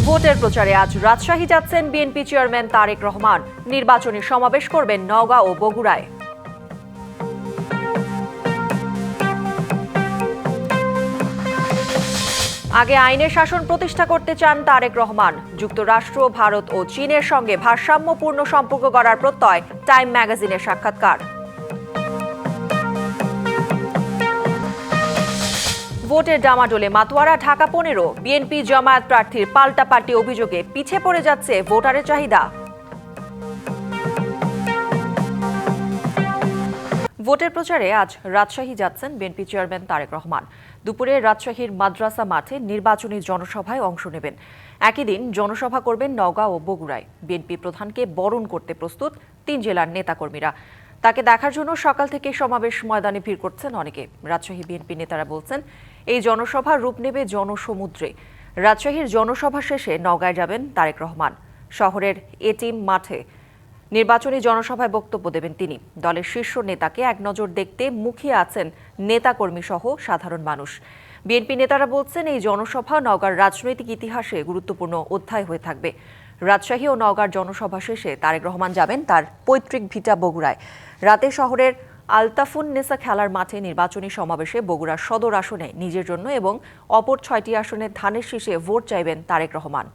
ভোটের প্রচারে আজ রাজশাহী যাচ্ছেন বিএনপি চেয়ারম্যান তারেক রহমান। নির্বাচনী সমাবেশ করবেন নওগাঁ ও বগুড়ায়। আগে আইনের শাসন প্রতিষ্ঠা করতে চান তারেক রহমান। যুক্তরাষ্ট্র, ভারত ও চীনের সঙ্গে ভারসাম্যপূর্ণ সম্পর্ক গড়ার প্রত্যয় টাইম ম্যাগাজিনের সাক্ষাৎকার। ভোটের ডামাডোলে মাতোয়ারা ঢাকা 15। বিএনপি জামায়াত প্রার্থীর পাল্টাপাল্টি অভিযোগে পিছে পড়ে যাচ্ছে ভোটারের চাহিদা। ভোটের প্রচারে আজ রাজশাহী যাচ্ছেন বিএনপি চেয়ারম্যান তারেক রহমান। দুপুরে রাজশাহীর মাদ্রাসা মাঠে নির্বাচনী জনসভায় অংশ নেবেন। একই দিন জনসভা করবেন নওগাঁ ও বগুড়ায়। বিএনপি প্রধানকে বরণ করতে প্রস্তুত 3 জেলার নেতাকর্মীরা। তাকে দেখার জন্য সকাল থেকে সমাবেশ ময়দানে ভিড় করছেন অনেকে। রাজশাহী বিএনপি নেতারা বলছেন, এই জনসভা রূপ নেবে জনসমুদ্রে। রাজশাহীর জনসভা শেষে নওগাঁয় যাবেন তারেক রহমান। শহরের এটিএম মাঠে নির্বাচনী জনসভায় বক্তব্য দেবেন তিনি। দলের শীর্ষ নেতাকে এক নজর দেখতে মুখিয়ে আছেন নেতাকর্মী সহ সাধারণ মানুষ। বিএনপি নেতারা বলছেন, এই জনসভা নওগাঁর রাজনৈতিক ইতিহাসে গুরুত্বপূর্ণ অধ্যায় হয়ে থাকবে। রাজশাহী ও নওগাঁর জনসভা শেষে তারেক রহমান যাবেন তার পৈতৃক ভিটা বগুড়ায়। রাতে শহরের আলতাফুন নেসা খেলার মাঠে নির্বাচনী সমাবেশে বগুড়ার সদর আসনে নিজের জন্য এবং অপর 6টি আসনে ধানের শীষে ভোট চাইবেন তারেক রহমান।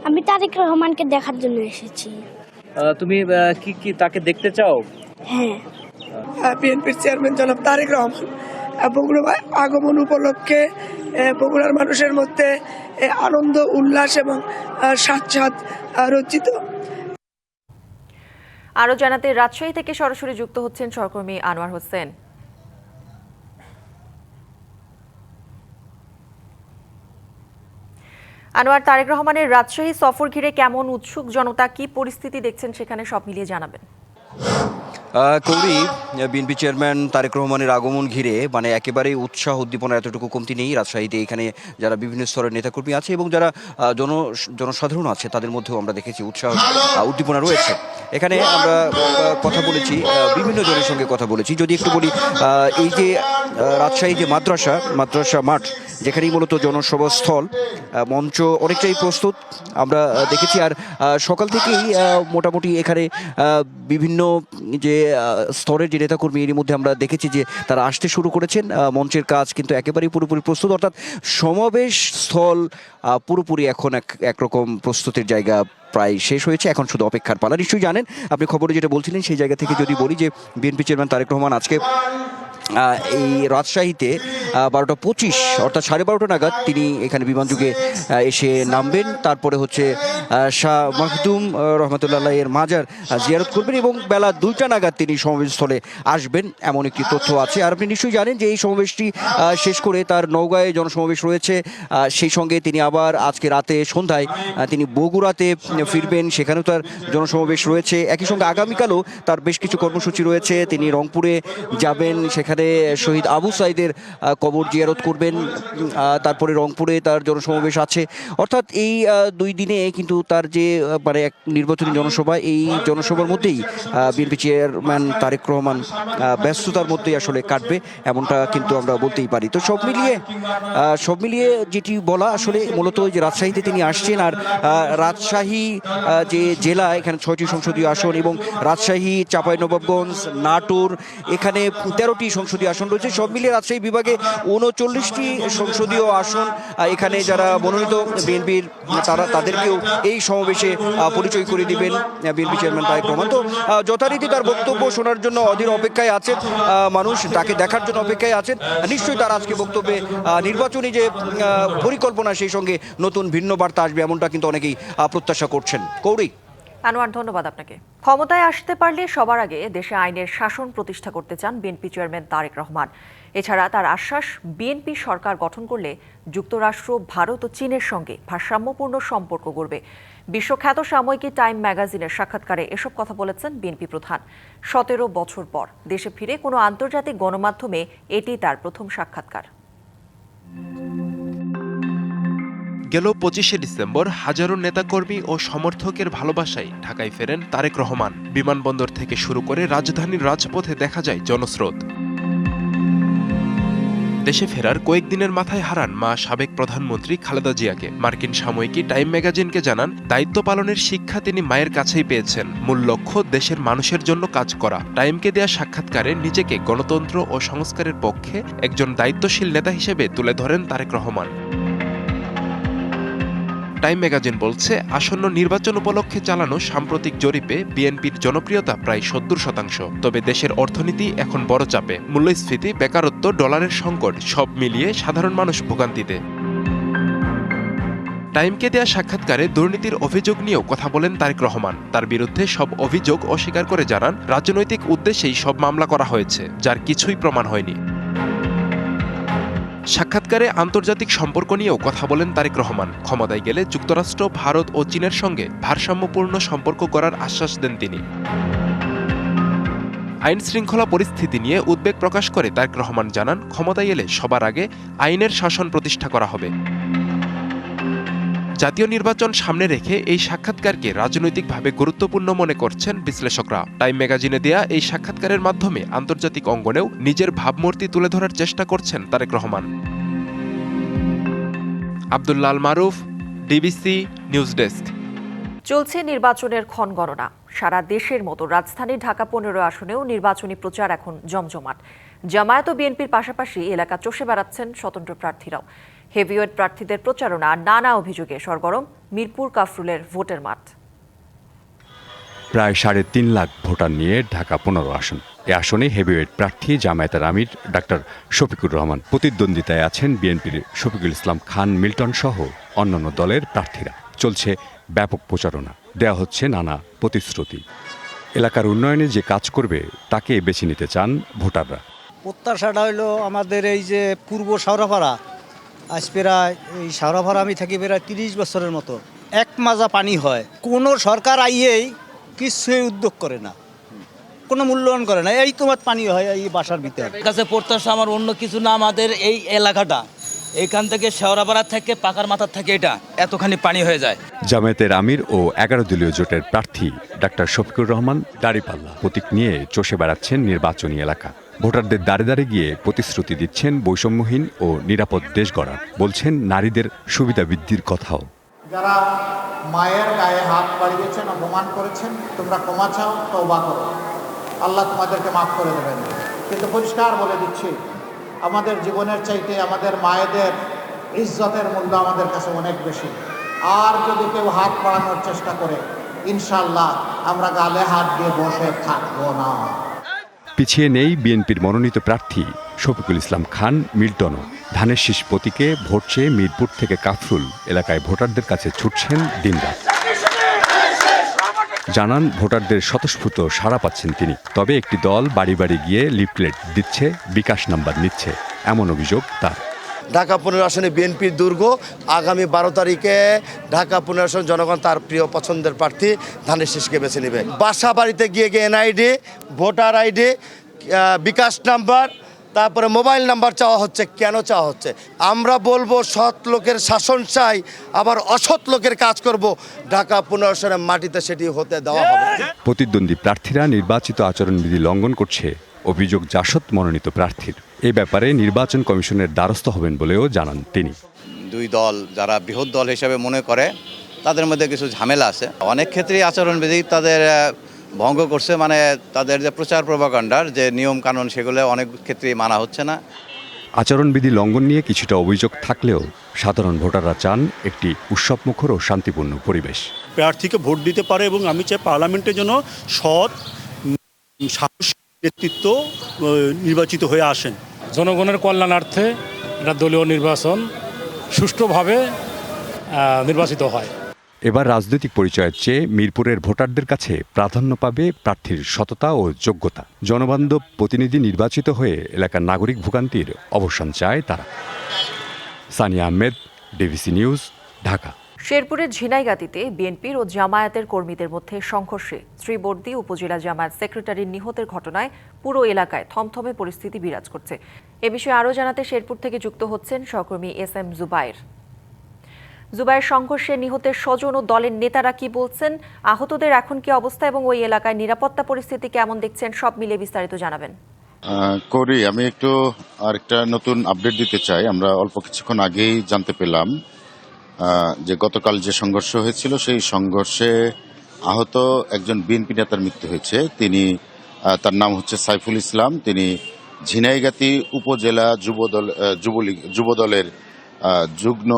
আমি তারেক রহমানকে দেখার জন্য এসেছি। তুমি কি তাকে দেখতে চাও? হ্যাঁ। বিএনপির চেয়ারম্যান জনাব তারেক রহমান বগুড়া আগমন উপলক্ষে বগুড়ার মানুষের মধ্যে আনন্দ, উল্লাস এবং স্বাচ্ছাদ রচিত। আরও জানাতে রাজশাহী থেকে সরাসরি যুক্ত হচ্ছেন সহকর্মী আনোয়ার হোসেন। আনোয়ার, তারেক রহমানের রাজশাহী সফর ঘিরে কেমন উৎসুক জনতা, কি পরিস্থিতি দেখছেন সেখানে, সব মিলিয়ে জানাবেন। কৌরি, বিএনপি চেয়ারম্যান তারেক রহমানের আগমন ঘিরে একেবারেই উৎসাহ উদ্দীপনা এতটুকু কমতি নেই রাজশাহীতে। এখানে যারা বিভিন্ন স্তরের নেতাকর্মী আছে এবং যারা জনসাধারণ আছে তাদের মধ্যেও আমরা দেখেছি উৎসাহ উদ্দীপনা রয়েছে। এখানে আমরা কথা বলেছি, বিভিন্ন জনের সঙ্গে কথা বলেছি। যদি একটু বলি, এই যে রাজশাহী যে মাদ্রাসা মাঠ, যেখানেই মূলত জনসভা স্থল, মঞ্চ অনেকটাই প্রস্তুত আমরা দেখেছি। আর সকাল থেকেই মোটামুটি এখানে বিভিন্ন যে স্তরের যে নেতাকর্মী, এর মধ্যে আমরা দেখেছি যে তারা আসতে শুরু করেছেন। মঞ্চের কাজ কিন্তু একেবারেই পুরোপুরি প্রস্তুত, অর্থাৎ সমাবেশ স্থল পুরোপুরি এখন একরকম প্রস্তুতির জায়গা প্রায় শেষ হয়েছে। এখন শুধু অপেক্ষার পালা। নিশ্চয়ই জানেন আপনি খবরে যেটা বলছিলেন, সেই জায়গা থেকে যদি বলি যে বিএনপি চেয়ারম্যান তারেক রহমান আজকে এই রাজশাহীতে 12:25 অর্থাৎ 12:30 নাগাদ তিনি এখানে বিমানযোগে এসে নামবেন। তারপরে হচ্ছে শাহ মাখদুম রহমতুল্লাহ এর মাজার জিয়ারত করবেন এবং বেলা 2টা নাগাদ তিনি সমাবেশস্থলে আসবেন, এমন একটি তথ্য আছে। আর আপনি নিশ্চয়ই জানেন যে এই সমাবেশটি শেষ করে তার নওগাঁয় জনসমাবেশ রয়েছে। সেই সঙ্গে তিনি আবার আজকে রাতে সন্ধ্যায় তিনি বগুড়াতে ফিরবেন, সেখানেও তার জনসমাবেশ রয়েছে। একই সঙ্গে আগামীকালও তার বেশ কিছু কর্মসূচি রয়েছে। তিনি রংপুরে যাবেন, সেখানে শহীদ আবু সাইদের কবর জিয়ারত করবেন। তারপরে রংপুরে তার জনসমাবেশ আছে। অর্থাৎ এই 2 দিনে কিন্তু তার যে এক নির্বাচনী জনসভা, এই জনসভার মধ্যেই বিএনপি চেয়ারম্যান তারেক রহমান ব্যস্ততার মধ্যেই আসলে কাটবে, এমনটা কিন্তু আমরা বলতেই পারি। তো সব মিলিয়ে যেটি বলা, আসলে মূলত যে রাজশাহীতে তিনি আসছেন। আর রাজশাহী যে জেলা, এখানে 6টি সংসদীয় আসন এবং রাজশাহী, চাঁপাইনবাবগঞ্জ, নাটোর, এখানে 13টি সংসদীয় আসন রয়েছে। সব মিলিয়ে রাজশাহী বিভাগে 39টি সংসদীয় আসন। এখানে যারা মনোনীত বিএনপির তাদেরকেও এই সমাবেশে পরিচয় করে দিবেন বিএনপি চেয়ারম্যান তারেক রহমান। তো যথারীতি তার বক্তব্য শোনার জন্য অধীর অপেক্ষায় আছেন মানুষ, তাকে দেখার জন্য অপেক্ষায় আছেন। নিশ্চয়ই তার আজকে বক্তব্যে নির্বাচনী যে পরিকল্পনা, সেই সঙ্গে নতুন ভিন্ন বার্তা আসবে, এমনটা কিন্তু অনেকেই প্রত্যাশা করছেন। কৌরি। আনোয়ার, ধন্যবাদ আপনাকে। ক্ষমতায় আসতে পারলে সবার আগে দেশে আইনের শাসন প্রতিষ্ঠা করতে চান বিএনপি চেয়ারম্যান তারেক রহমান। এছাড়া তার আশ্বাস, বিএনপি সরকার গঠন করলে যুক্তরাষ্ট্র, ভারত ও চীনের সঙ্গে ভারসাম্যপূর্ণ সম্পর্ক গড়বে। বিশ্বখ্যাত সাময়িকী টাইম ম্যাগাজিনের সাক্ষাৎকারে এসব কথা বলেছেন বিএনপি প্রধান। 17 বছর পর দেশে ফিরে কোনো আন্তর্জাতিক গণমাধ্যমে এটি তার প্রথম সাক্ষাৎকার। গেল 25শে ডিসেম্বর হাজারো নেতাকর্মী ও সমর্থকের ভালোবাসায় ঢাকায় ফেরেন তারেক রহমান। বিমানবন্দর থেকে শুরু করে রাজধানীর রাজপথে দেখা যায় জনস্রোত। দেশে ফেরার কয়েকদিনের মাথায় হারান মা সাবেক প্রধানমন্ত্রী খালেদা জিয়াকে। মার্কিন সাময়িকী টাইম ম্যাগাজিনকে জানান, দায়িত্ব পালনের শিক্ষা তিনি মায়ের কাছেই পেয়েছেন। মূল লক্ষ্য দেশের মানুষের জন্য কাজ করা। টাইমকে দেয়া সাক্ষাৎকারে নিজেকে গণতন্ত্র ও সংস্কারের পক্ষে একজন দায়িত্বশীল নেতা হিসেবে তুলে ধরেন তারেক রহমান। টাইম ম্যাগাজিন বলছে, আসন্ন নির্বাচন উপলক্ষে চালানো সাম্প্রতিক জরিপে বিএনপির জনপ্রিয়তা প্রায় 70%। তবে দেশের অর্থনীতি এখন বড় চাপে। মূল্যস্ফীতি, বেকারত্ব, ডলারের সংকট সব মিলিয়ে সাধারণ মানুষ ভোগান্তিতে। টাইমকে দেয়া সাক্ষাৎকারে দুর্নীতির অভিযোগ নিয়েও কথা বলেন তারেক রহমান। তার বিরুদ্ধে সব অভিযোগ অস্বীকার করে জানান, রাজনৈতিক উদ্দেশ্যেই সব মামলা করা হয়েছে, যার কিছুই প্রমাণ হয়নি। সাক্ষাৎকারে আন্তর্জাতিক সম্পর্ক নিয়েও কথা বলেন তারেক রহমান। ক্ষমতায় গেলে যুক্তরাষ্ট্র, ভারত ও চীনের সঙ্গে ভারসাম্যপূর্ণ সম্পর্ক করার আশ্বাস দেন তিনি। আইন শৃঙ্খলা পরিস্থিতি নিয়ে উদ্বেগ প্রকাশ করে তারেক রহমান জানান, ক্ষমতায় এলে সবার আগে আইনের শাসন প্রতিষ্ঠা করা হবে। জাতীয় নির্বাচন সামনে রেখে এই সাক্ষাৎকারকে রাজনৈতিকভাবে গুরুত্বপূর্ণ মনে করছেন বিশ্লেষকরা। টাইম ম্যাগাজিনে দেয়া এই সাক্ষাৎকারের মাধ্যমে আন্তর্জাতিক অঙ্গনেও নিজের ভাবমূর্তি তুলে ধরার চেষ্টা করছেন তারেক রহমান। আব্দুল্লাহ আল মারুফ, ডিবিসি নিউজ ডেস্ক। চলছে নির্বাচনের ক্ষণগণনা। সারা দেশের মতো রাজধানী ঢাকা 15 আসনেও নির্বাচনী প্রচার এখন জমজমাট। জামায়াত ও বিএনপির পাশাপাশি এলাকা চষে বেড়াচ্ছেন স্বতন্ত্র প্রার্থীরাও। হেভিওয়েট প্রার্থীদের প্রচারণা নানা অভিযোগে সরগরম মিরপুর কাফরুলের ভোটের মাঠ। প্রায় 3.5 লাখ ভোটার নিয়ে ঢাকা 15 আসন। এ আসনে হেভিওয়েট প্রার্থী জামায়াতের আমির ডাক্তার শফিকুর রহমান। প্রতিদ্বন্দ্বিতায় আছেন বিএনপির শফিকুল ইসলাম খান মিল্টন সহ অন্যান্য দলের প্রার্থীরা। চলছে ব্যাপক প্রচারণা, দেয়া হচ্ছে নানা প্রতিশ্রুতি। এলাকার উন্নয়নে যে কাজ করবে তাকে বেছে নিতে চান ভোটাররা। প্রত্যাশাটা হলো আমাদের এই যে পূর্ব শাওরাপাড়া, আজ প্রায় এই শাওরাপাড়া আমি থাকি প্রায় 30 বছরের মতো, এক মাজা পানি হয়। কোনো সরকার আইয়েই কিছুই উদ্যোগ করে না, কোনো মূল্যায়ন করে না। এই তোমার পানি হয় এই বাসার ভিতরে। কাছে প্রত্যাশা আমার অন্য কিছু না, আমাদের এই এলাকাটা এইখান থেকে শেওড়াপাড়া থেকে পাকার মাথার থেকে এটা এতখানি পানি হয়ে যায়। জামায়াতের আমির ও 11 দলীয় জোটের প্রার্থী ডাক্তার শফিকুর রহমান দাঁড়িপাল্লা প্রতীক নিয়ে চষে বেড়াচ্ছেন নির্বাচনী এলাকা। ভোটারদের দাঁড়ে দাঁড়ে গিয়ে প্রতিশ্রুতি দিচ্ছেন বৈষম্যহীন ও নিরাপদ দেশ গড়ার। বলছেন নারীদের সুবিধা বৃদ্ধির কথাও। যারা মায়ের গায়ে হাত বাড়িয়েছেন, অপমান করেছেন, তোমরা ক্ষমা চাও, তওবা করো, আল্লাহ তোমাদেরকে মাফ করে দেবেন। কিন্তু পরিষ্কার বলে দিচ্ছি, আমাদের জীবনের চাইতে আমাদের মায়েদের ইজ্জতের মূল্য আমাদের কাছে অনেক বেশি। আর যদি কেউ হাত বাড়ানোর চেষ্টা করে, ইনশাল্লাহ আমরা গালে হাত দিয়ে বসে থাকবো না। পিছিয়ে নেই বিএনপির মনোনীত প্রার্থী শফিকুল ইসলাম খান মিল্টনও। ধানের শীষ প্রতীকে ভোট চেয়ে মিরপুর থেকে কাফরুল এলাকায় ভোটারদের কাছে ছুটছেন দিনরাত। জানান, ভোটারদের স্বতঃস্ফূর্ত সাড়া পাচ্ছেন তিনি। তবে একটি দল বাড়ি বাড়ি গিয়ে লিফলেট দিচ্ছে, বিকাশ নাম্বার নিচ্ছে, এমন অভিযোগ তার। ঢাকা 15 আসনে বিএনপির দুর্গ। আগামী 12 তারিখে ঢাকা 15 আসন জনগণ তার প্রিয় পছন্দের প্রার্থী ধানের শীষকে বেছে নেবে। বাসা বাড়িতে গিয়ে গিয়ে এনআইডি, ভোটার আইডি, বিকাশ নাম্বার, তারপরে মোবাইল নাম্বার চাওয়া হচ্ছে। কেন চাওয়া হচ্ছে? আমরা বলবো সৎ লোকের শাসন চাই, আবার অসৎ লোকের কাজ করব। ঢাকা 15 আসনের মাটিতে সেটি হতে দেওয়া হবে। প্রতিদ্বন্দ্বী প্রার্থীরা নির্বাচিত আচরণবিধি লঙ্ঘন করছে অভিযোগ জাসদ মনোনীত প্রার্থীর। এ ব্যাপারে নির্বাচন কমিশনের দ্বারস্থ হবেন বলেও জানান তিনি। দুই দল যারা বৃহৎ দল হিসেবে মনে করে, তাদের মধ্যে কিছু ঝামেলা আছে। অনেক ক্ষেত্রেই আচরণবিধি তাদের ভঙ্গ করছে, মানে তাদের যে প্রচার প্রপাগান্ডার যে নিয়ম কানুন সেগুলো অনেক ক্ষেত্রেই মানা হচ্ছে না। আচরণবিধি লঙ্ঘন নিয়ে কিছুটা অভিযোগ থাকলেও সাধারণ ভোটাররা চান একটি উৎসবমুখর ও শান্তিপূর্ণ পরিবেশ। প্রার্থীকে ভোট দিতে পারে এবং আমি চাই পার্লামেন্টের জন্য সৎ সাহসী নেতৃত্ব নির্বাচিত হয়ে আসেন। জনগণের কল্যাণার্থে এটা দলীয় নির্বাচন সুষ্ঠুভাবে নির্বাচিত হয়। এবার রাজনৈতিক পরিচয়ের চেয়ে মিরপুরের ভোটারদের কাছে প্রাধান্য পাবে প্রার্থীর সততা ও যোগ্যতা। জনবান্ধব প্রতিনিধি নির্বাচিত হয়ে এলাকার নাগরিক ভোগান্তির অবসান চায় তারা। Sania Ahmed, DBC news, Dhaka. শেরপুরের ঝিনাইগাতিতে বিএনপির ও জামায়াতের কর্মীদের মধ্যে সংঘর্ষে শ্রীবর্দী উপজেলা জামায়াত সেক্রেটারির নিহতের ঘটনায় পুরো এলাকায় থমথমে পরিস্থিতি বিরাজ করছে। এ বিষয়ে আরও জানাতে শেরপুর থেকে যুক্ত হচ্ছেন সহকর্মী এস.এম. জুবায়ের। জুবায়ের, সংঘর্ষে নিহতের স্বজন ও দলের নেতারা কি বলছেন, আহতদের এখন কি অবস্থা এবং ওই এলাকায় নিরাপত্তা পরিস্থিতি কেমন দেখছেন, সব মিলে বিস্তারিত জানাবেন। করি আমি একটু আরেকটা নতুন আপডেট দিতে চাই। আমরা অল্প কিছুক্ষণ আগেই জানতে পেলাম যে গতকাল যে সংঘর্ষ হয়েছিল সেই সংঘর্ষে আহত একজন বিএনপি নেতার মৃত্যু হয়েছে। তিনি তার নাম হচ্ছে সাইফুল ইসলাম। তিনি ঝিনাইগাতি উপজেলা যুবদলের যুগ্ম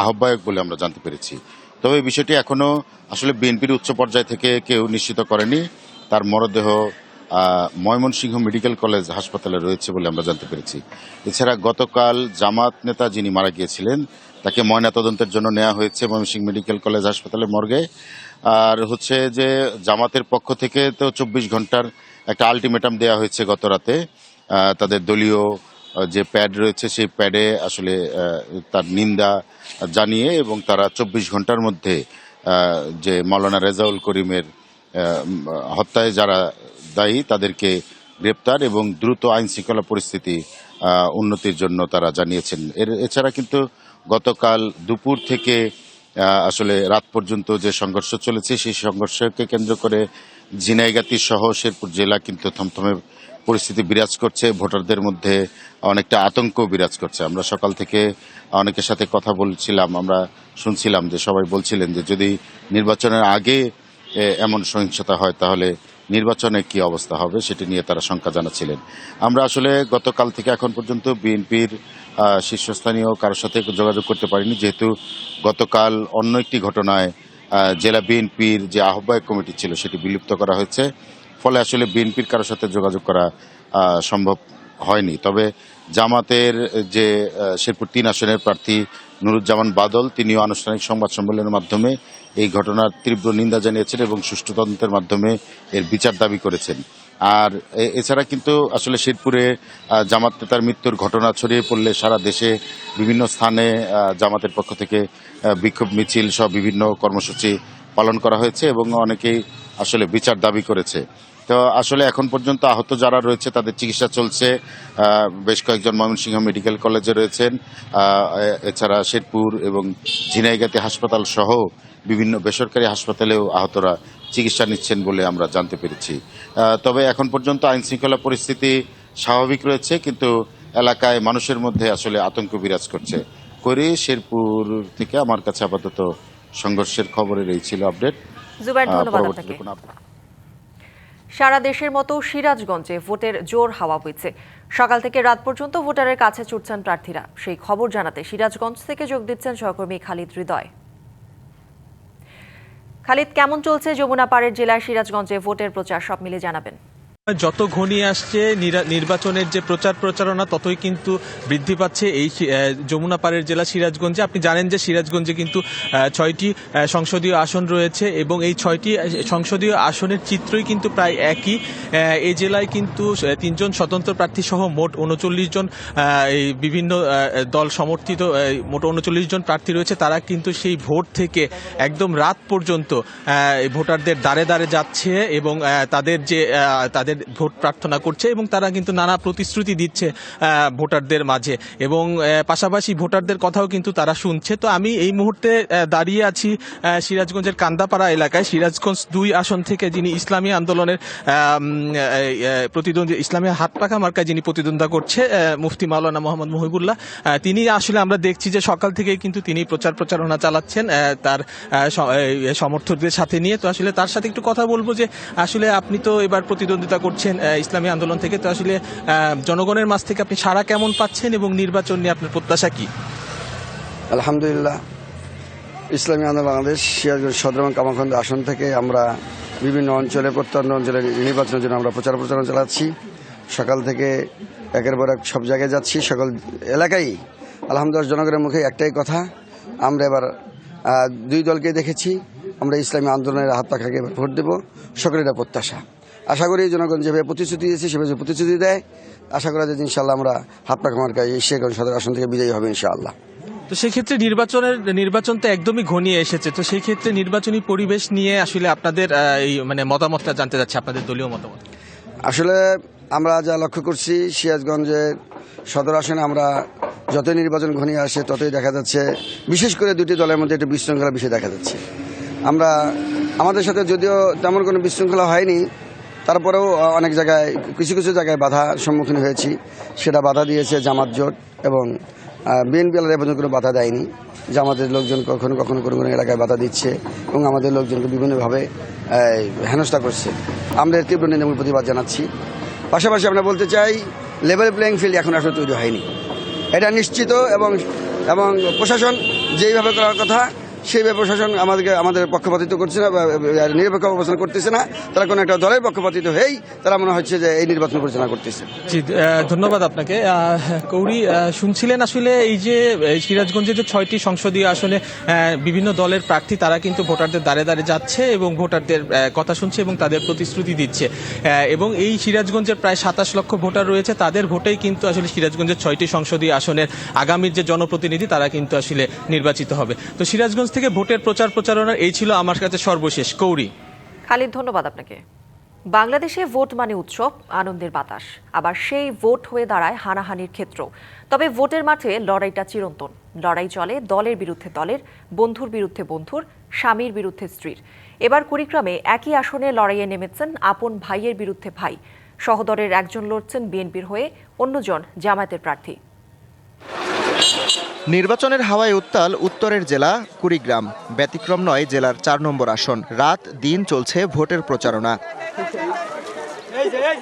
আহ্বায়ক বলে আমরা জানতে পেরেছি। তবে এই বিষয়টি এখনো আসলে বিএনপির উচ্চ পর্যায় থেকে কেউ নিশ্চিত করেনি। তার মরদেহ ময়মনসিংহ মেডিকেল কলেজ হাসপাতালে রয়েছে বলে আমরা জানতে পেরেছি। এছাড়া গতকাল জামাত নেতা যিনি মারা গিয়েছিলেন তাকে ময়নাতদন্তের জন্য নেওয়া হয়েছে ময়মনসিংহ মেডিকেল কলেজ হাসপাতালের মর্গে। আর হচ্ছে যে জামাতের পক্ষ থেকে তো 24 ঘন্টার একটা আলটিমেটাম দেওয়া হয়েছে গত রাতে। তাদের দলীয় যে প্যাড রয়েছে সেই প্যাডে আসলে তার নিন্দা জানিয়ে এবং তারা 24 ঘন্টার মধ্যে যে মাওলানা রেজাউল করিমের হত্যায় যারা দায়ী তাদেরকে গ্রেপ্তার এবং দ্রুত আইন শৃঙ্খলা পরিস্থিতি উন্নতির জন্য তারা জানিয়েছেন। এছাড়া কিন্তু গতকাল দুপুর থেকে আসলে রাত পর্যন্ত যে সংঘর্ষ চলেছে সেই সংঘর্ষকে কেন্দ্র করে ঝিনাইগাতি সহ শেরপুর জেলা কিন্তু থমথমে পরিস্থিতি বিরাজ করছে। ভোটারদের মধ্যে অনেকটা আতঙ্ক বিরাজ করছে। আমরা সকাল থেকে অনেকের সাথে কথা বলছিলাম, আমরা শুনছিলাম যে সবাই বলছিলেন যে যদি নির্বাচনের আগে এমন সহিংসতা হয় তাহলে নির্বাচনে কি অবস্থা হবে সেটি নিয়ে তারা শঙ্কা জানাচ্ছিলেন। আমরা আসলে গতকাল থেকে এখন পর্যন্ত বিএনপির শীর্ষস্থানীয় কারোর সাথে যোগাযোগ করতে পারিনি, যেহেতু গতকাল অন্য একটি ঘটনায় জেলা বিএনপির যে আহ্বায়ক কমিটি ছিল সেটি বিলুপ্ত করা হয়েছে। ফলে আসলে বিএনপির কারোর সাথে যোগাযোগ করা সম্ভব হয়নি। তবে জামাতের যে শেরপুর 3 আসনের প্রার্থী নুরুজ্জামান বাদল তিনিও আনুষ্ঠানিক সংবাদ সম্মেলনের মাধ্যমে এই ঘটনার তীব্র নিন্দা জানিয়েছেন এবং সুষ্ঠু তদন্তের মাধ্যমে এর বিচার দাবি করেছেন। আর এছাড়া কিন্তু আসলে শেরপুরে জামাত নেতার মৃত্যুর ঘটনা ছড়িয়ে পড়লে সারা দেশে বিভিন্ন স্থানে জামাতের পক্ষ থেকে বিক্ষোভ মিছিল সহ বিভিন্ন কর্মসূচি পালন করা হয়েছে এবং অনেকেই আসলে বিচার দাবি করেছে। তো আসলে এখন পর্যন্ত আহত যারা রয়েছে তাদের চিকিৎসা চলছে। বেশ কয়েকজন ময়মনসিংহ মেডিকেল কলেজে রয়েছেন। এছাড়া শেরপুর এবং ঝিনাইগাতি হাসপাতাল সহ বিভিন্ন বেসরকারি হাসপাতালেও আহতরা চিকিৎসা নিচ্ছেন বলে আমরা জানতে পেরেছি। তবে এখন পর্যন্ত আইন শৃঙ্খলা পরিস্থিতি স্বাভাবিক রয়েছে, কিন্তু এলাকায় মানুষের মধ্যে আসলে আতঙ্ক বিরাজ করছে। করে শেরপুর থেকে আমার কাছে আপাতত সংঘর্ষের খবরের এই ছিল আপডেট। জুবাইর, ধন্যবাদ আপনাকে। সারা দেশের মতো সিরাজগঞ্জে ভোটের জোর হাওয়া বইছে। সকাল থেকে রাত পর্যন্ত ভোটারের কাছে ছুটছেন প্রার্থীরা। সেই খবর জানাতে সিরাজগঞ্জ থেকে যোগ দিচ্ছেন সহকর্মী খালিদ হৃদয়। খালিদ, কেমন চলছে যমুনা পাড়ের জেলার সিরাজগঞ্জে ভোটের প্রচার, সব মিলে জানাবেন। যত ঘনিয়ে আসছে নির্বাচনের যে প্রচার প্রচারণা ততই কিন্তু বৃদ্ধি পাচ্ছে এই যমুনা পাড়ের জেলা সিরাজগঞ্জে। আপনি জানেন যে সিরাজগঞ্জে কিন্তু 6টি সংসদীয় আসন রয়েছে এবং এই 6টি সংসদীয় আসনের চিত্রই কিন্তু প্রায় একই। এই জেলায় কিন্তু 3 জন স্বতন্ত্র প্রার্থী সহ মোট 39 জন এই বিভিন্ন দল সমর্থিত মোট 39 জন প্রার্থী রয়েছে। তারা কিন্তু সেই ভোট থেকে একদম রাত পর্যন্ত ভোটারদের দ্বারে দ্বারে যাচ্ছে এবং তাদের ভোট প্রার্থনা করছে এবং তারা কিন্তু নানা প্রতিশ্রুতি দিচ্ছে ভোটারদের মাঝে এবং পাশাপাশি ভোটারদের কথাও কিন্তু তারা শুনছে। তো আমি এই মুহূর্তে দাঁড়িয়ে আছি সিরাজগঞ্জের কান্দাপাড়া এলাকায়। সিরাজগঞ্জ 2 আসন থেকে যিনি ইসলামী আন্দোলনের প্রতিদ্বন্দ্বী, ইসলামী হাত পাখা মার্কায় যিনি প্রতিদ্বন্দ্বিতা করছে মুফতি মাওলানা মোহাম্মদ মুহিবুল্লাহ, তিনি আসলে আমরা দেখছি যে সকাল থেকেই কিন্তু তিনি প্রচার প্রচারণা চালাচ্ছেন তার সমর্থকদের সাথে নিয়ে। তো আসলে তার সাথে একটু কথা বলবো যে আসলে আপনি তো এবার প্রতিদ্বন্দ্বিতা করছেন ইসলামী আন্দোলন থেকে, তো আসলে জনগণের মাঝ থেকে আপনি সাড়া কেমন পাচ্ছেন এবং নির্বাচন নিয়ে আপনার প্রত্যাশা কি? আলহামদুলিল্লাহ, ইসলামী আন্দোলন বাংলাদেশ সিরাজগঞ্জ সদর এবং কামারখন্দ আসন থেকে আমরা বিভিন্ন অঞ্চলে প্রত্যন্ত অঞ্চলে নির্বাচনের জন্য আমরা প্রচার প্রচারণা চালাচ্ছি। সকাল থেকে একের পর এক সব জায়গায় যাচ্ছি, সকল এলাকায় আলহামদুলিল্লাহ জনগণের মুখে একটাই কথা, আমরা এবার 2 দলকে দেখেছি, আমরা ইসলামী আন্দোলনের হাত পাখাকে ভোট দেব, সকলের এটা প্রত্যাশা। আশা করি জনগণ যেভাবে প্রতিশ্রুতি দিয়েছে সেভাবে প্রতিশ্রুতি দেয়। আশা করা যায় ইনশাআল্লাহ আমরা হাত পাখা মার্কায় সিরাজগঞ্জ সদর আসন থেকে বিজয়ী হবে ইনশাআল্লাহ। তো সেই ক্ষেত্রে নির্বাচন তো একদমই ঘনিয়ে এসেছে, তো সেই ক্ষেত্রে নির্বাচনী পরিবেশ নিয়ে আসলে আপনাদের এই মতামতটা জানতে চাচ্ছি, আপনাদের দলীয় মতামত। আসলে আমরা যা লক্ষ্য করছি সিরাজগঞ্জের সদর আসনে আমরা যতই নির্বাচন ঘনিয়ে আসে ততই দেখা যাচ্ছে বিশেষ করে 2টি দলের মধ্যে একটু বিশৃঙ্খলা বিষয় দেখা যাচ্ছে। আমাদের সাথে যদিও তেমন কোনো বিশৃঙ্খলা হয়নি, তারপরেও অনেক জায়গায় কিছু কিছু জায়গায় বাধার সম্মুখীন হয়েছি। সেটা বাধা দিয়েছে জামাত জোট এবং বিএনপি এ পর্যন্ত কোনো বাধা দেয়নি। জামাতের লোকজন কখনো কখনো কোনো কোনো এলাকায় বাধা দিচ্ছে এবং আমাদের লোকজনকে বিভিন্নভাবে হেনস্থা করছে। আমরা এর তীব্র নিন্দা প্রতিবাদ জানাচ্ছি। পাশাপাশি আমরা বলতে চাই, লেভেল প্লেয়িং ফিল্ড এখন আসলে তৈরি হয়নি। এটা নিশ্চিত এবং প্রশাসন যেইভাবে করার কথা সেইভাবে প্রশাসন আমাদের পক্ষপাতিত্ব করছে না, নিরপেক্ষ অবস্থান করতেছে না। তারা কোনো একটা দলের পক্ষপাতিত্ব হয়েই তারা মনে হচ্ছে যে এই নির্বাচন পরিচালনা করতেছে। জি, ধন্যবাদ আপনাকে। কৌরি, শুনছিলেন আসলে এই যে সিরাজগঞ্জের যে 6টি সংসদীয় আসনে বিভিন্ন দলের প্রার্থী তারা কিন্তু ভোটারদের দ্বারে দ্বারে যাচ্ছে এবং ভোটারদের কথা শুনছে এবং তাদের প্রতিশ্রুতি দিচ্ছে, এবং এই সিরাজগঞ্জের প্রায় 27 লক্ষ ভোটার রয়েছে, তাদের ভোটেই কিন্তু আসলে সিরাজগঞ্জের 6টি সংসদীয় আসনের আগামীর যে জনপ্রতিনিধি তারা কিন্তু আসলে নির্বাচিত হবে। তো সিরাজগঞ্জ থেকে ভোটের প্রচারণার এই ছিল আমার কাছে সর্বশেষ। কৌরি। খালিদ, ধন্যবাদ আপনাকে। বাংলাদেশে ভোট মানে উৎসব, আনন্দের বাতাস, আবার সেই ভোট হয়ে দাঁড়ায় হানাহানির ক্ষেত্র। তবে ভোটের মাঠে লড়াইটা চিরন্তন। লড়াই চলে দলের বিরুদ্ধে দলের, বন্ধুর বিরুদ্ধে বন্ধুর, স্বামীর বিরুদ্ধে স্ত্রীর। এবার কুড়িগ্রামে একই আসনে লড়াইয়ে নেমেছেন আপন ভাইয়ের বিরুদ্ধে ভাই। সহদরের একজন লড়ছেন বিএনপির হয়ে, অন্যজন জামায়াতের প্রার্থী। নির্বাচনের হাওয়ায় উত্তাল উত্তরের জেলা কুড়িগ্রাম। ব্যতিক্রম নয় জেলার 4 নম্বর আসন। রাত দিন চলছে ভোটের প্রচারণা।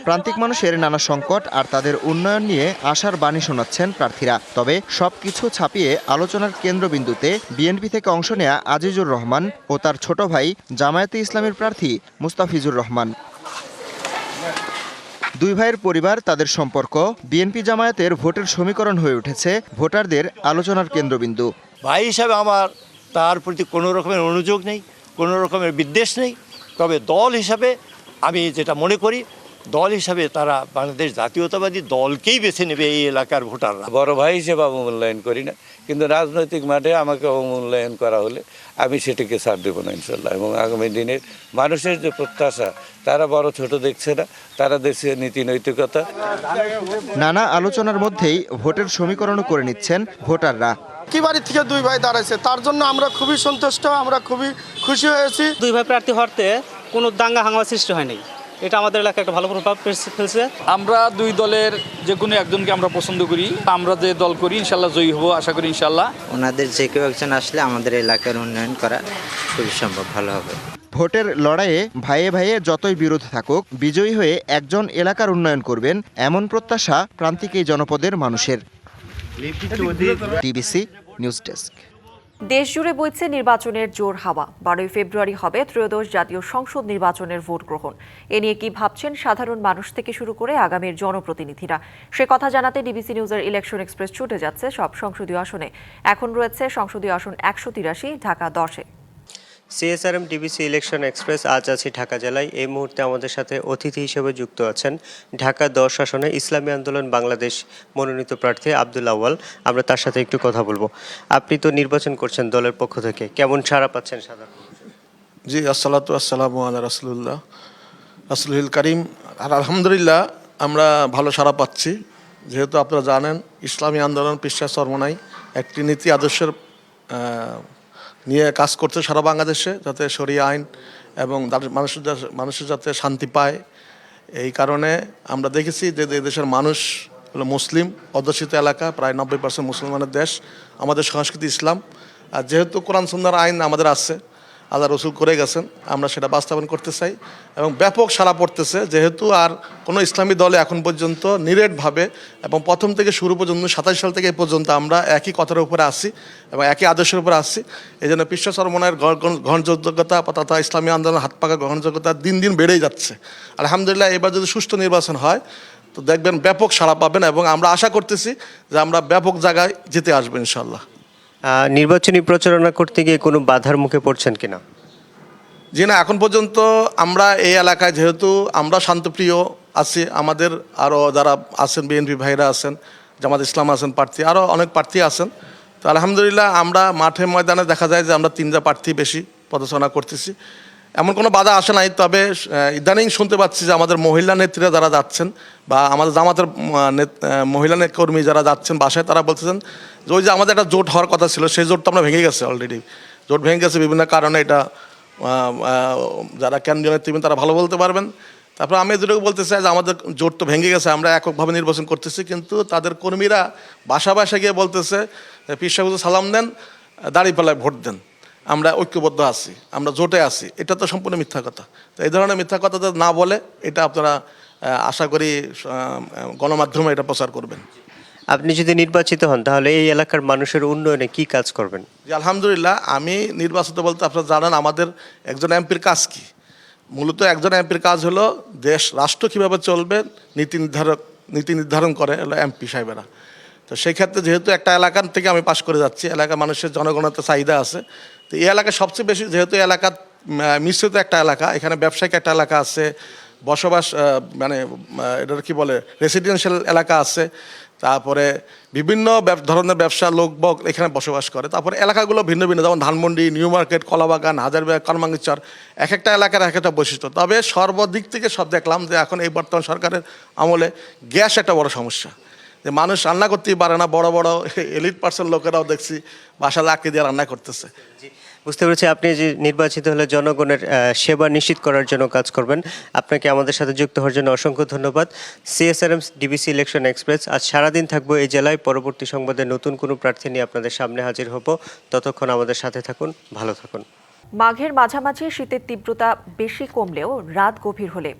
প্রান্তিক মানুষের নানা সংকট আর তাদের উন্নয়ন নিয়ে আশার বাণী শোনাচ্ছেন প্রার্থীরা। তবে সবকিছু ছাপিয়ে আলোচনার কেন্দ্রবিন্দুতে বিএনপি থেকে অংশ নেয়া আজিজুর রহমান ও তার ছোট ভাই জামায়াতে ইসলামীর প্রার্থী মুস্তাফিজুর রহমান। দুই ভাইয়ের পরিবার, তাদের সম্পর্ক বিএনপি জামায়াতের ভোটের সমীকরণ হয়ে উঠেছে ভোটারদের আলোচনার কেন্দ্রবিন্দু। ভাই হিসাবে আমার তার প্রতি কোনো রকমের অনুযোগ নেই, কোনো রকমের বিদ্বেষ নেই। তবে দল হিসাবে আমি যেটা মনে করি, দল হিসাবে তারা বাংলাদেশ জাতীয়তাবাদী দলকেই বেছে নেবে এই এলাকার ভোটাররা। বড় ভাই হিসেবে অবমূল্যায়ন করি না, কিন্তু রাজনৈতিক মাঠে আমাকে অবমূল্যায়ন করা হলে আমি সেটাকে ছাড় দেবো না ইনশাল্লাহ। এবং আগামী দিনের মানুষের যে প্রত্যাশা, তারা বড় ছোট দেখছে না, তারা দেখছে নীতি নৈতিকতা। নানা আলোচনার মধ্যেই ভোটের সমীকরণও করে নিচ্ছেন ভোটাররা। কি বাড়ি থেকে দুই ভাই দাঁড়াইছে, তার জন্য আমরা খুবই সন্তুষ্ট, আমরা খুবই খুশি হয়েছি। দুই ভাই প্রার্থী হওয়াতে কোনো দাঙ্গা হাঙ্গামা সৃষ্টি হয়নি, এটা আমাদের এলাকায় একটা ভালো প্রভাব ফেলছে। আমরা দুই দলের যে কোনো একজনকে আমরা পছন্দ করি। আমরা যে দল করি ইনশাল্লাহ জয়ী হবো, আশা করি ইনশাল্লাহ। ওনাদের যে কেউ একজন আসলে আমাদের এলাকার উন্নয়ন করা খুবই সম্ভব, ভালো হবে। ভোটের লড়াইয়ে ভাইয়ে ভাইয়ে যতই বিরোধ থাকুক, বিজয়ী হয়ে একজন এলাকার উন্নয়ন করবেন এমন প্রত্যাশা প্রান্তিক এই জনপদের মানুষের। TBC news desk. দেশ জুড়ে বইছে নির্বাচনের জোর হাওয়া। 12 ফেব্রুয়ারি হবে ত্রয়োদশ জাতীয় সংসদ নির্বাচনের ভোট গ্রহণ। এ নিয়ে কি ভাবছেন সাধারণ মানুষ থেকে শুরু করে আগামীর জনপ্রতিনিধিরা, সে কথা জানাতে ডিবিসি নিউজের ইলেকশন এক্সপ্রেস ছুটে যাচ্ছে সব সংসদীয় আসনে। এখন রয়েছে সংসদীয় আসন 183, ঢাকা 10-এ। সিএসআরএম ডিবিসি ইলেকশন এক্সপ্রেস আজ আছি ঢাকা জেলায়। এই মুহূর্তে আমাদের সাথে অতিথি হিসেবে যুক্ত আছেন ঢাকা 10 আসনে ইসলামী আন্দোলন বাংলাদেশ মনোনীত প্রার্থী আব্দুল আউয়াল। আমরা তার সাথে একটু কথা বলবো। আপনি তো নির্বাচন করছেন দলের পক্ষ থেকে, কেমন সাড়া পাচ্ছেন সাধারণ? জি, আসসালাতু আসসালামু আলা রাসূলুল্লাহ রাসূলুল কারীম। আর আলহামদুলিল্লাহ আমরা ভালো সাড়া পাচ্ছি, যেহেতু আপনারা জানেন ইসলামী আন্দোলন পেশা চরমনাই একটি নীতি আদর্শের নিয়ে কাজ করছে সারা বাংলাদেশে, যাতে শরিয়া আইন এবং মানুষের যাতে শান্তি পায়। এই কারণে আমরা দেখেছি যে দেশের মানুষ হলো মুসলিম অধ্যুষিত এলাকা, প্রায় 90% মুসলমানের দেশ। আমাদের সংস্কৃতি ইসলাম, আর যেহেতু কোরআন সুন্নাহর আইন আমাদের আছে, আল্লাহ রসুল করে গেছেন, আমরা সেটা বাস্তবায়ন করতে চাই এবং ব্যাপক সাড়া পড়তেছে। যেহেতু আর কোনো ইসলামী দলে এখন পর্যন্ত নিরেটভাবে এবং প্রথম থেকে শুরু পর্যন্ত 27 সাল থেকে এই পর্যন্ত আমরা একই কথার উপরে আসছি এবং একই আদর্শের উপরে আসছি। এই জন্য বিশ্ব চরমনায়ের গ্রহণযোগ্যতা তথা ইসলামী আন্দোলনের হাত পাকা গ্রহণযোগ্যতা দিন দিন বেড়েই যাচ্ছে। আলহামদুলিল্লাহ, এবার যদি সুষ্ঠু নির্বাচন হয় তো দেখবেন ব্যাপক সাড়া পাবেন এবং আমরা আশা করতেছি যে আমরা ব্যাপক জায়গায় জিতে আসবো ইনশাল্লাহ। নির্বাচনী প্রচারণা করতে গিয়ে কোনো বাধার মুখে পড়ছেন কিনা? জি না, এখন পর্যন্ত আমরা এই এলাকায় যেহেতু আমরা শান্তপ্রিয় আছি, আমাদের আরও যারা আছেন বিএনপি ভাইরা আছেন, জামাত ইসলাম আছেন প্রার্থী, আরও অনেক প্রার্থী আছেন। তো আলহামদুলিল্লাহ আমরা মাঠে ময়দানে দেখা যায় যে আমরা 3টা প্রার্থী বেশি প্রচারণা করতেছি, এমন কোনো বাধা আসে নাই। তবে ইদানিং শুনতে পাচ্ছি যে আমাদের মহিলা নেত্রীরা যারা যাচ্ছেন বা আমাদের জামাতের মহিলা কর্মী যারা যাচ্ছেন বাসায়, তারা বলতেছেন যে ওই যে আমাদের একটা জোট হওয়ার কথা ছিল, সেই জোট তো আমরা ভেঙে গেছে, অলরেডি জোট ভেঙে গেছে বিভিন্ন কারণে। এটা যারা কেন্দ্রীয় নেতৃবৃন্দ তারা ভালো বলতে পারবেন। তারপর আমি এদেরকে বলতে চাই যে আমাদের জোট তো ভেঙে গেছে, আমরা এককভাবে নির্বাচন করতেছি, কিন্তু তাদের কর্মীরা বাসা বাসায় গিয়ে বলতেছে পীর সাহেব হুজুর সালাম দেন, দাঁড়িপাল্লায় ভোট দেন, আমরা ঐক্যবদ্ধ আছি, আমরা জোটে আছি। এটা তো সম্পূর্ণ মিথ্যা কথা। তো এই ধরনের মিথ্যা কথা না বলে এটা আপনারা আশা করি গণমাধ্যমে এটা প্রচার করবেন। আপনি যদি নির্বাচিত হন তাহলে এই এলাকার মানুষের উন্নয়নে কি কাজ করবেন? জি আলহামদুলিল্লাহ, আমি নির্বাচিত বলতে আপনারা জানেন আমাদের একজন এমপির কাজ কি। মূলত একজন এমপির কাজ হলো রাষ্ট্র কীভাবে চলবে নীতি নির্ধারণ করে হলো এমপি সাহেবেরা। তো সেই ক্ষেত্রে যেহেতু একটা এলাকার থেকে আমি পাশ করে যাচ্ছি, এলাকার মানুষের জনগণের চাহিদা আছে, তো এই এলাকায় সবচেয়ে বেশি যেহেতু এলাকা মিশ্রিত একটা এলাকা, এখানে ব্যবসায়িক একটা এলাকা আছে, বসবাস মানে এটার কি বলে রেসিডেন্সিয়াল এলাকা আছে, তারপরে বিভিন্ন ধরনের ব্যবসা লোক এখানে বসবাস করে। তারপরে এলাকাগুলো ভিন্ন ভিন্ন, যেমন ধানমন্ডি, নিউ মার্কেট, কলাবাগান, হাজারবাগ, কর্মাঙ্গীরচর, এক একটা এলাকার এক একটা বৈশিষ্ট্য। তবে সর্বদিক থেকে সব দেখলাম যে এখন এই বর্তমান সরকারের আমলে গ্যাস একটা বড় সমস্যা, যে মানুষ রান্না করতেই পারে না। বড় বড় এলিট পার্সেন্ট লোকেরাও দেখছি বাসা লাকড়ি দিয়ে রান্না করতেছে। বুঝতে পেরেছি, আপনি যে নির্বাচিত হলে জনগণের সেবা নিশ্চিত করার জন্য কাজ করবেন। আপনাকে আমাদের সাথে যুক্ত হওয়ার জন্য অসংখ্য ধন্যবাদ। CSRM ডিবিসি ইলেকশন এক্সপ্রেস আজ সারাদিন থাকবো এই জেলায়। পরবর্তী সংবাদে নতুন কোনো প্রার্থী নিয়ে আপনাদের সামনে হাজির হব। ততক্ষণ আমাদের সাথে থাকুন, ভালো থাকুন। মাঘের মাঝামাঝি শীতের তীব্রতা বেশি কমলেও রাত গভীর হলে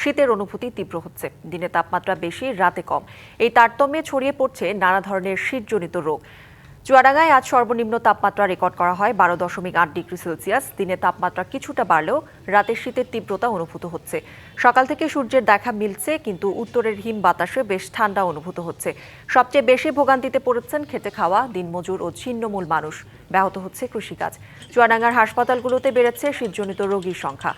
শীতের অনুভূতি তীব্র হচ্ছে। দিনে তাপমাত্রা বেশি, রাতে কম। এই তারতম্যে ছড়িয়ে পড়ছে নানা ধরনের শীতজনিত রোগ। চুয়াডাঙ্গায় আজ সর্বনিম্ন তাপমাত্রা রেকর্ড করা হয় 12.8 ডিগ্রি সেলসিয়াস। দিনে তাপমাত্রা কিছুটা বাড়লেও রাতের শীতের তীব্রতা অনুভূত হচ্ছে। সকাল থেকে সূর্যের দেখা মিলছে, কিন্তু উত্তরের হিম বাতাসে বেশ ঠান্ডা অনুভূত হচ্ছে। সবচেয়ে বেশি ভোগান্তিতে পড়েছেন খেটে খাওয়া দিনমজুর ও ছিন্নমূল মানুষ। ব্যাহত হচ্ছে কৃষিকাজ। চুয়াডাঙ্গার হাসপাতালগুলোতে বেড়েছে শীতজনিত রোগীর সংখ্যা।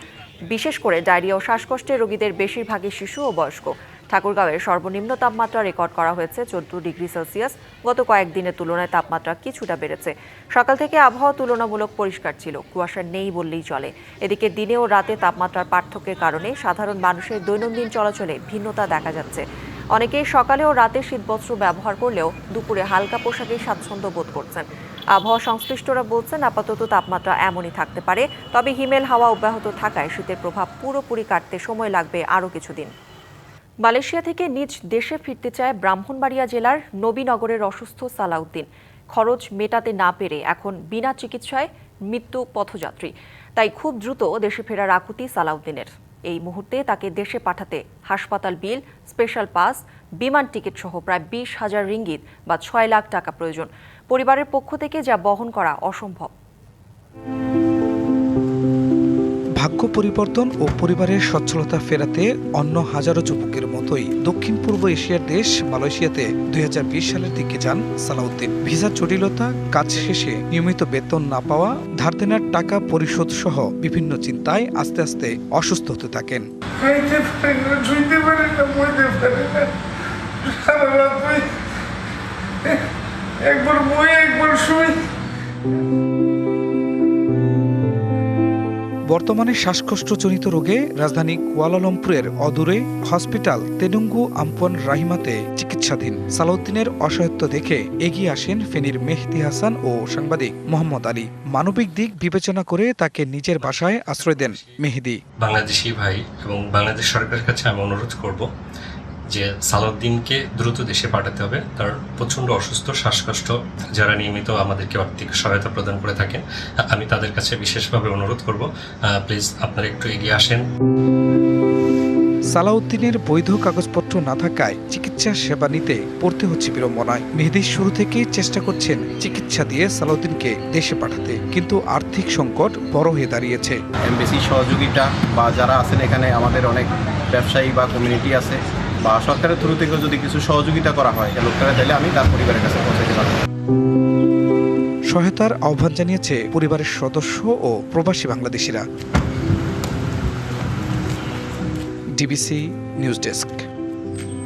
বিশেষ করে ডায়রিয়া ও শ্বাসকষ্টের রোগীদের বেশিরভাগই শিশু ও বয়স্ক। ঠাকুরগাঁওয়ের সর্বনিম্ন তাপমাত্রা রেকর্ড করা হয়েছে 14 ডিগ্রি সেলসিয়াস। গত কয়েকদিনের তুলনায় তাপমাত্রা কিছুটা বেড়েছে। সকাল থেকে আবহাওয়া তুলনামূলক পরিষ্কার ছিল, কুয়াশা নেই বললেই চলে। এদিকে দিনে ও রাতে তাপমাত্রার পার্থক্যের কারণে সাধারণ মানুষের দৈনন্দিন চলাচলে ভিন্নতা দেখা যাচ্ছে। অনেকেই সকালে ও রাতে শীতবস্ত্র ব্যবহার করলেও দুপুরে হালকা পোশাকে স্বাচ্ছন্দ্য বোধ করছেন। আবহাওয়া সংশ্লিষ্টরা বলছেন আপাতত তাপমাত্রা এমনই থাকতে পারে, তবে হিমেল হাওয়া অব্যাহত থাকায় শীতের প্রভাব পুরোপুরি কাটতে সময় লাগবে আরও কিছুদিন। মালয়েশিয়া থেকে নিজ দেশে ফিরতে চায় ব্রাহ্মণবাড়িয়া জেলার নবীনগরের অসুস্থ সালাউদ্দিন। খরচ মেটাতে না পেরে এখন বিনা চিকিৎসায় মৃত্যু পথযাত্রী। তাই খুব দ্রুত দেশে ফেরার আকুতি সালাউদ্দিনের। এই মুহূর্তে তাকে দেশে পাঠাতে হাসপাতাল বিল, স্পেশাল পাস, বিমান টিকিট সহ প্রায় 20,000 রিঙ্গিত বা 6 লাখ টাকা প্রয়োজন। পরিবারের পক্ষ থেকে যা বহন করা অসম্ভব। ভাগ্য পরিবর্তন ও পরিবারের সচ্ছলতা ফেরাতে অন্য হাজারো যুবকের মতোই দক্ষিণ পূর্ব এশিয়ার দেশ মালয়েশিয়াতে 2020 সালের দিকে যান সালাউদ্দিন। ভিসা জটিলতা, কাজ শেষে নিয়মিত বেতন না পাওয়া, ধার দেনার টাকা পরিশোধ সহ বিভিন্ন চিন্তায় আস্তে আস্তে অসুস্থ হতে থাকেন। বর্তমানে শ্বাসকষ্টজনিত রোগে রাজধানী কুয়ালালামপুরের অদূরে হসপিটাল তেনুঙ্গু আম্পন রাহিমাতে চিকিৎসাধীন সালাউদ্দিনের অসহায়ত্ব দেখে এগিয়ে আসেন ফেনীর মেহেদি হাসান ও সাংবাদিক মোহাম্মদ আলী। মানবিক দিক বিবেচনা করে তাকে নিজের বাসায় আশ্রয় দেন মেহেদি। বাংলাদেশি ভাই এবং বাংলাদেশ সরকারের কাছে আমি অনুরোধ করব যে সালাউদ্দিনকে দ্রুত দেশে পাঠাতে হবে। তার প্রচণ্ড অসুস্থ, শ্বাসকষ্ট, যারা নিয়মিত আমাদেরকে আর্থিক সহায়তা প্রদান করে থাকেন, আমি তাদের কাছে বিশেষভাবে অনুরোধ করব, প্লিজ আপনারা একটু এগিয়ে আসেন। সালাউদ্দিনের বৈধ কাগজপত্র না থাকায় চিকিৎসা সেবা নিতে পড়তে হচ্ছে বিড়ম্বনায়। মেহেদি শুরু থেকেই চেষ্টা করছেন চিকিৎসা দিয়ে সালাউদ্দিনকে দেশে পাঠাতে, কিন্তু আর্থিক সংকট বড় হয়ে দাঁড়িয়েছে। এমবিসি সহযোগিতা বা যারা আছেন এখানে আমাদের অনেক ব্যবসায়ী বা কমিউনিটি আছে, বা সরকারের থ্রু থেকে যদি কিছু সহযোগিতা করা হয় লোকটারা তাহলে আমি তার পরিবারের কাছে পৌঁছাতে পারব। সহায়তার আহ্বান জানিয়েছে পরিবারের সদস্য ও প্রবাসী বাংলাদেশিরা। DBC news desk.